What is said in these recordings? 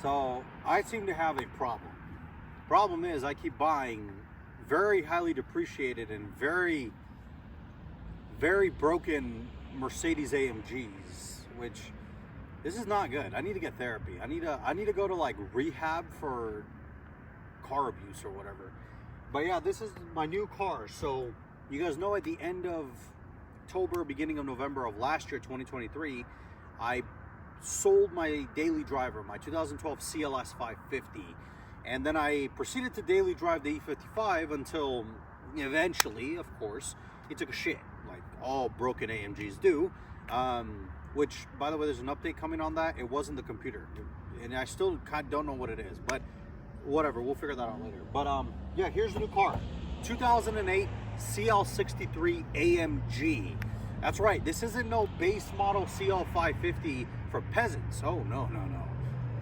So I seem to have a problem. Problem is I keep buying very highly depreciated and very broken Mercedes AMGs, which this is not good. I need to get therapy. I need to go to like rehab for car abuse or whatever. But yeah, this is my new car. So you guys know at the end of October, beginning of November of last year, 2023, I sold my daily driver, my 2012 CLS 550, and then I proceeded to daily drive the E55 until eventually, of course, it took a shit, like all broken AMGs do. Which, by the way, there's an update coming on that. It wasn't the computer, and I still kind of don't know what it is, but whatever, we'll figure that out later. But yeah, here's the new car, 2008 CL63 AMG. That's right, this isn't no base model CL550 for peasants. Oh, no.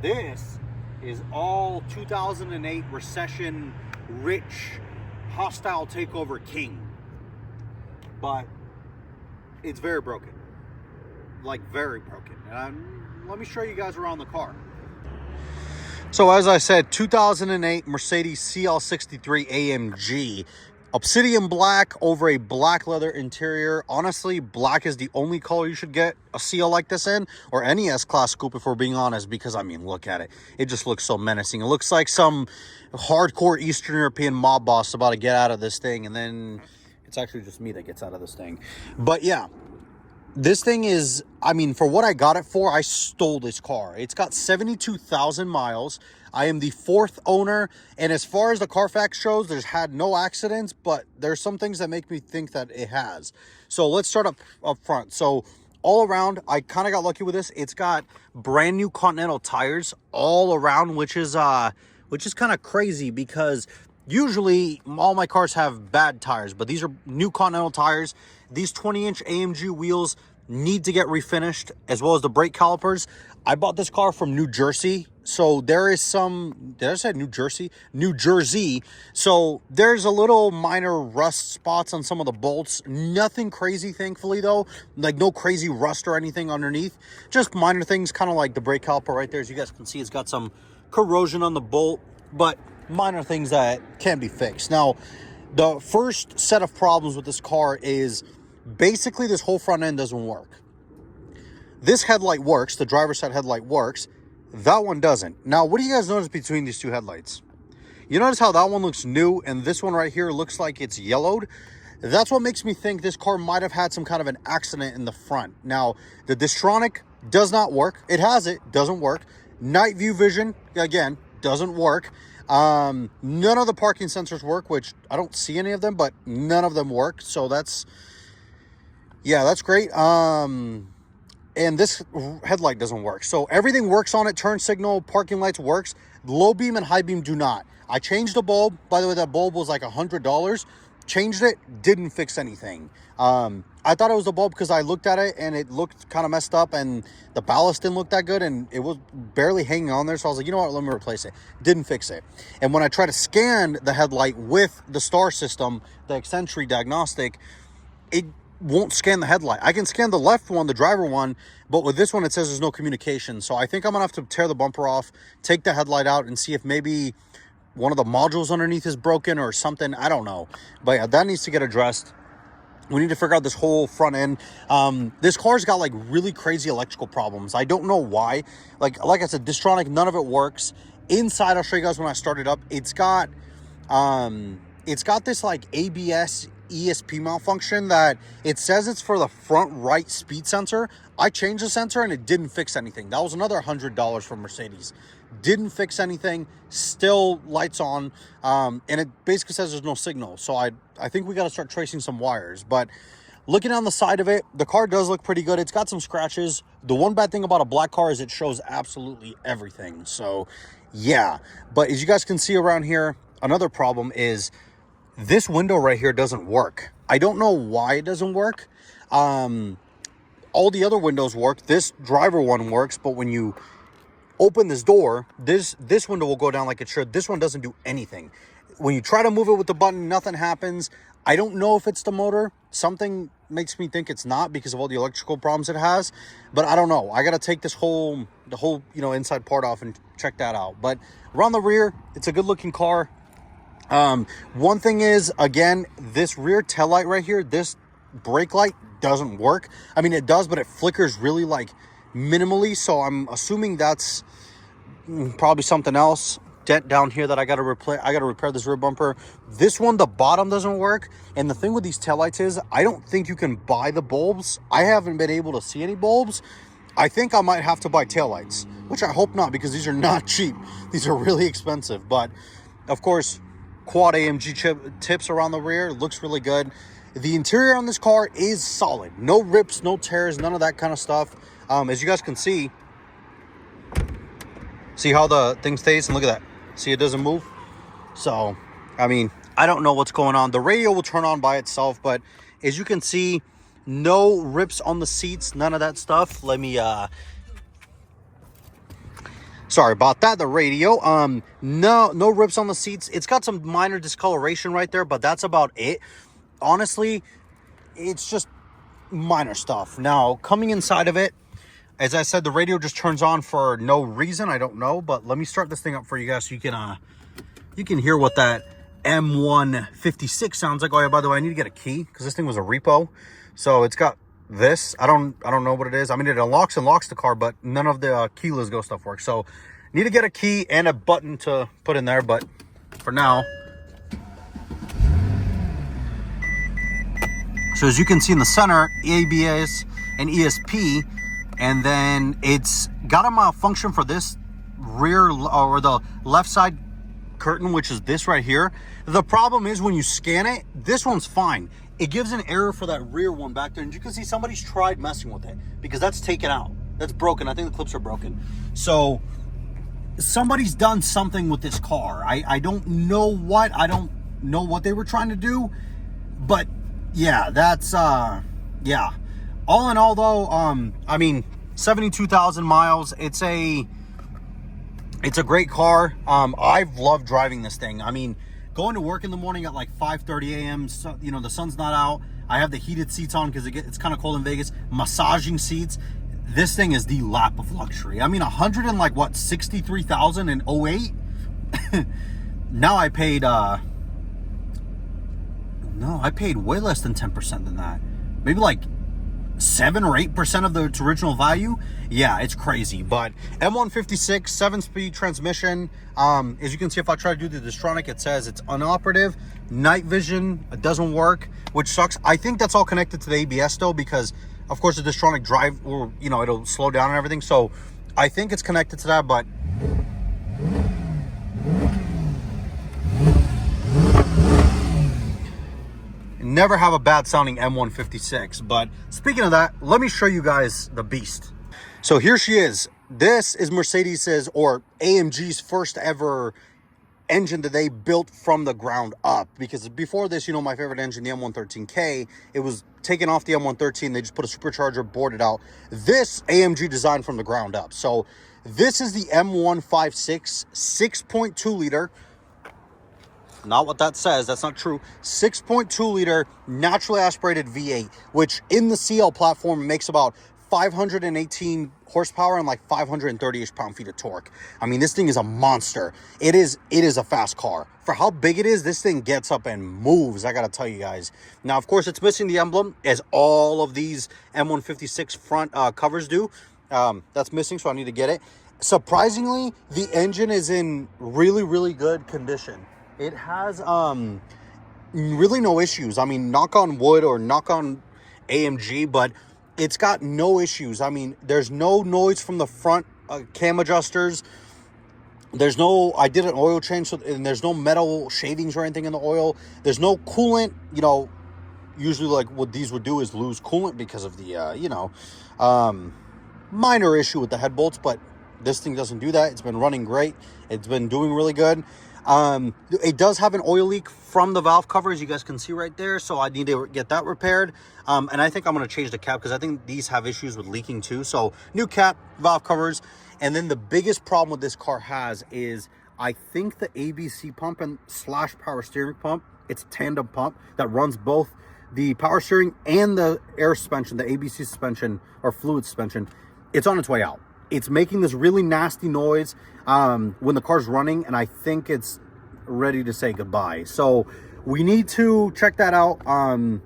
This is all 2008 recession rich hostile takeover king. But it's very broken. Like very broken. And let me show you guys around the car. So as I said, 2008 Mercedes CL63 AMG. Obsidian black over a black leather interior. Honestly, black is the only color you should get a CL like this in, or any S-Class coupe if we're being honest, because I mean, look at it. It just looks so menacing. It looks like some hardcore Eastern European mob boss about to get out of this thing, and then it's actually just me that gets out of this thing. But yeah, this thing is, I mean, for what I got it for, I stole this car. It's got 72,000 miles. I am the fourth owner, and as far as the Carfax shows, there's had no accidents, but there's some things that make me think that it has. So let's start up front. So all around, I kind of got lucky with this. It's got brand new Continental tires all around, which is kind of crazy because usually all my cars have bad tires, but these are new Continental tires. These 20-inch AMG wheels need to get refinished, as well as the brake calipers. I bought this car from New Jersey, so there is some, did I say New Jersey? New Jersey. So there's a little minor rust spots on some of the bolts. Nothing crazy, thankfully, though. Like no crazy rust or anything underneath. Just minor things, kind of like the brake caliper right there. As you guys can see, it's got some corrosion on the bolt, but minor things that can be fixed. Now, the first set of problems with this car is basically this whole front end doesn't work. This headlight works, the driver's side headlight works, that one doesn't. Now, what do you guys notice between these two headlights? You notice how that one looks new and this one right here looks like it's yellowed? That's what makes me think this car might have had some kind of an accident in the front. Now, the Distronic does not work. It has it, doesn't work. Night view vision, again, doesn't work. None of the parking sensors work, which I don't see any of them, but none of them work. So that's, yeah, that's great. And this headlight doesn't work. So everything works on it. Turn signal, parking lights works. Low beam and high beam do not. I changed the bulb. By the way, that bulb was like $100. Changed it, didn't fix anything. I thought it was the bulb because I looked at it and it looked kind of messed up and the ballast didn't look that good and it was barely hanging on there. So I was like, you know what, let me replace it. Didn't fix it. And when I tried to scan the headlight with the star system, the Eccentric diagnostic, it won't scan the headlight. I can scan the left one, the driver one, but with this one, it says there's no communication. So I think I'm gonna have to tear the bumper off, take the headlight out and see if maybe one of the modules underneath is broken or something. I don't know. But yeah, that needs to get addressed. We need to figure out this whole front end. This car's got like really crazy electrical problems. I don't know why. Like I said, Distronic, none of it works. Inside, I'll show you guys when I start it up. It's got this like ABS ESP malfunction that it says it's for the front right speed sensor. I changed the sensor and it didn't fix anything. That was another $100 from Mercedes. Didn't fix anything, still lights on, and it basically says there's no signal. So I think we got to start tracing some wires. But looking on the side of it, the car does look pretty good. It's got some scratches. The one bad thing about a black car is it shows absolutely everything. So yeah, but as you guys can see around here, another problem is this window right here doesn't work. I don't know why it doesn't work. All the other windows work. This driver one works, but when you open this door, this window will go down like it should. This one doesn't do anything. When you try to move it with the button, nothing happens. I don't know if it's the motor. Something makes me think it's not because of all the electrical problems it has, but I don't know. I got to take the whole, you know, inside part off and check that out. But around the rear, it's a good looking car. One thing is, again, this rear tail light right here, this brake light doesn't work. I mean, it does, but it flickers really like minimally. So I'm assuming that's probably something else. Dent down here that I got to replace. I got to repair this rear bumper. This one, the bottom doesn't work. And the thing with these taillights is I don't think you can buy the bulbs. I haven't been able to see any bulbs. I think I might have to buy taillights, which I hope not, because these are not cheap. These are really expensive. But of course, quad AMG tips around the rear. Looks really good. The interior on this car is solid. No rips, no tears, none of that kind of stuff. As you guys can see how the thing stays, and look at that. See, it doesn't move. So, I mean, I don't know what's going on. The radio will turn on by itself, but as you can see, no rips on the seats, none of that stuff. Let me, sorry about that, the radio. No rips on the seats. It's got some minor discoloration right there, but that's about it. Honestly, it's just minor stuff. Now, coming inside of it, as I said, the radio just turns on for no reason. I don't know, but let me start this thing up for you guys so you can hear what that M156 sounds like. Oh yeah, by the way, I need to get a key because this thing was a repo. So it's got this. I don't know what it is. I mean, it unlocks and locks the car, but none of the keyless go stuff works. So need to get a key and a button to put in there. But for now, so as you can see in the center, ABS and ESP. And then it's got a malfunction for this rear or the left side curtain, which is this right here. The problem is when you scan it, this one's fine. It gives an error for that rear one back there. And you can see somebody's tried messing with it because that's taken out. That's broken. I think the clips are broken. So somebody's done something with this car. I don't know what. I don't know what they were trying to do. But yeah, that's, yeah. All in all, though, I mean, 72,000 miles. It's a great car. I've loved driving this thing. I mean, going to work in the morning at like 5:30 a.m. So, you know, the sun's not out. I have the heated seats on because it's kind of cold in Vegas. Massaging seats. This thing is the lap of luxury. I mean, 100 and like what, 63,000 in 08. Now I paid. No, I paid way less than 10% than that. Maybe like 7 or 8% of its original value. Yeah, it's crazy. But M156 7-speed transmission. As you can see, if I try to do the Distronic, it says it's unoperative. Night vision, it doesn't work, which sucks. I think that's all connected to the ABS though, because of course the Distronic drive, or you know, it'll slow down and everything. So I think it's connected to that. But never have a bad sounding M156. But speaking of that, let me show you guys the beast. So here she is. This is Mercedes's or AMG's first ever engine that they built from the ground up. Because before this, you know, my favorite engine, the M113K, it was taken off the M113. They just put a supercharger, boarded out. This AMG designed from the ground up. So this is the M156 6.2 liter. Not what that says. That's not true. 6.2 liter naturally aspirated V8, which in the CL platform makes about 518 horsepower and like 530-ish pound-feet of torque. I mean, this thing is a monster. It is a fast car. For how big it is, this thing gets up and moves, I gotta tell you guys. Now, of course, it's missing the emblem, as all of these M156 front covers do. That's missing, so I need to get it. Surprisingly, the engine is in really, really good condition. It has really no issues. I mean, knock on wood or knock on AMG, but it's got no issues. I mean, there's no noise from the front cam adjusters. There's no, I did an oil change, so, and there's no metal shavings or anything in the oil. There's no coolant. You know, usually like what these would do is lose coolant because of the, you know, minor issue with the head bolts, but this thing doesn't do that. It's been running great. It's been doing really good. It does have an oil leak from the valve cover, as you guys can see right there, so I need to get that repaired. And I think I'm going to change the cap because I think these have issues with leaking too. So new cap, valve covers. And then the biggest problem with this car has is I think the ABC pump and / power steering pump It's a tandem pump that runs both the power steering and the air suspension, the ABC suspension or fluid suspension. It's on its way out. It's making this really nasty noise when the car's running, and I think it's ready to say goodbye. So we need to check that out. I'm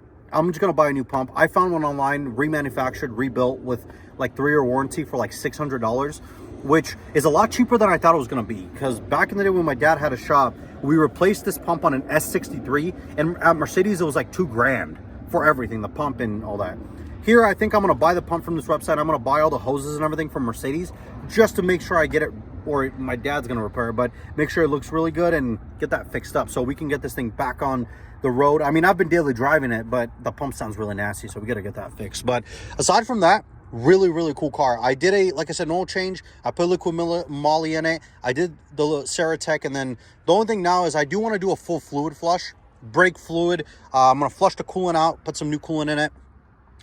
just gonna buy a new pump. I found one online, remanufactured, rebuilt with like 3-year warranty for like $600, which is a lot cheaper than I thought it was gonna be. Because back in the day when my dad had a shop, we replaced this pump on an S63, and at Mercedes it was like $2,000 for everything, the pump and all that. Here, I think I'm gonna buy the pump from this website. I'm gonna buy all the hoses and everything from Mercedes just to make sure I get it, or my dad's gonna repair it, but make sure it looks really good and get that fixed up so we can get this thing back on the road. I mean, I've been daily driving it, but the pump sounds really nasty, so we gotta get that fixed. But aside from that, really, really cool car. I did like I said, an oil change. I put liquid moly in it. I did the Ceratec, and then the only thing now is I do want to do a full fluid flush, brake fluid. I'm gonna flush the coolant out, put some new coolant in it.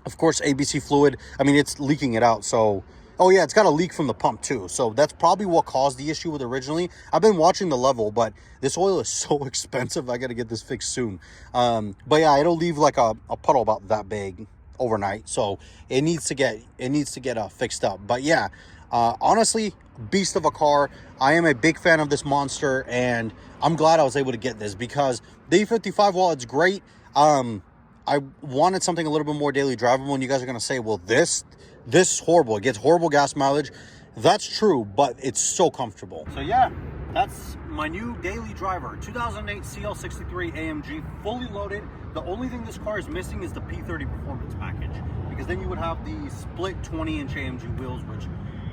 Of course, ABC fluid. I mean, it's leaking it out. So, oh yeah, it's got a leak from the pump too. So that's probably what caused the issue with originally. I've been watching the level, but this oil is so expensive. I got to get this fixed soon. But yeah, it'll leave like a puddle about that big overnight, so it needs to get fixed up. But yeah, honestly, beast of a car. I am a big fan of this monster, and I'm glad I was able to get this, because the E55, while it's great, I wanted something a little bit more daily drivable. And you guys are gonna say, well, this is horrible, it gets horrible gas mileage. That's true, but it's so comfortable. So yeah, that's my new daily driver, 2008 CL63 AMG, fully loaded. The only thing this car is missing is the P30 performance package, because then you would have the split 20-inch AMG wheels, which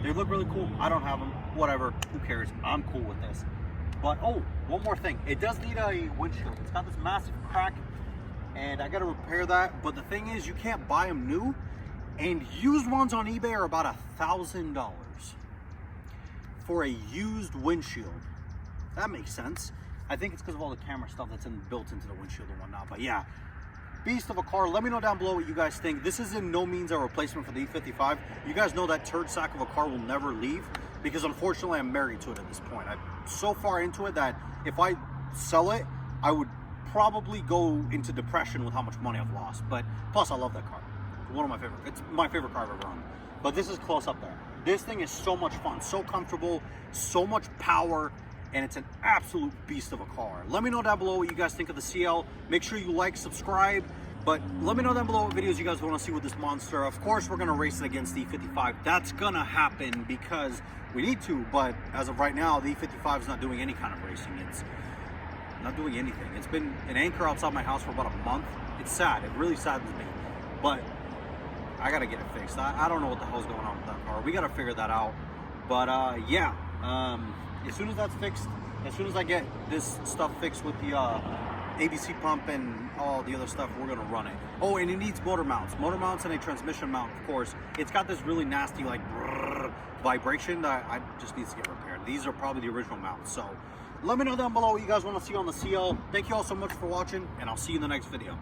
they look really cool. I don't have them, whatever, who cares? I'm cool with this. But oh, one more thing, it does need a windshield. It's got this massive crack, and I got to repair that. But the thing is, you can't buy them new, and used ones on eBay are about $1,000 for a used windshield. That makes sense. I think it's because of all the camera stuff that's built into the windshield and whatnot. But yeah, beast of a car. Let me know down below what you guys think. This is in no means a replacement for the E55. You guys know that turd sack of a car will never leave, because unfortunately I'm married to it at this point. I'm so far into it that if I sell it, I would probably go into depression with how much money I've lost. But plus, I love that car. It's one of my favorite. It's my favorite car I've ever owned. But this is close up there. This thing is so much fun, so comfortable, so much power, and it's an absolute beast of a car. Let me know down below what you guys think of the CL. Make sure you like, subscribe, but let me know down below what videos you guys want to see with this monster. Of course, we're going to race it against the E55. That's going to happen because we need to, but as of right now, the E55 is not doing any kind of racing. It's not doing anything. It's been an anchor outside my house for about a month. It's sad. It really saddens me, but I got to get it fixed. I don't know what the hell's going on with that car. We got to figure that out. But yeah, as soon as that's fixed, as soon as I get this stuff fixed with the ABC pump and all the other stuff, we're gonna run it. Oh, and it needs motor mounts and a transmission mount, of course. It's got this really nasty like vibration that I just needs to get repaired. These are probably the original mounts. So let me know down below what you guys want to see on the CL. Thank you all so much for watching, and I'll see you in the next video.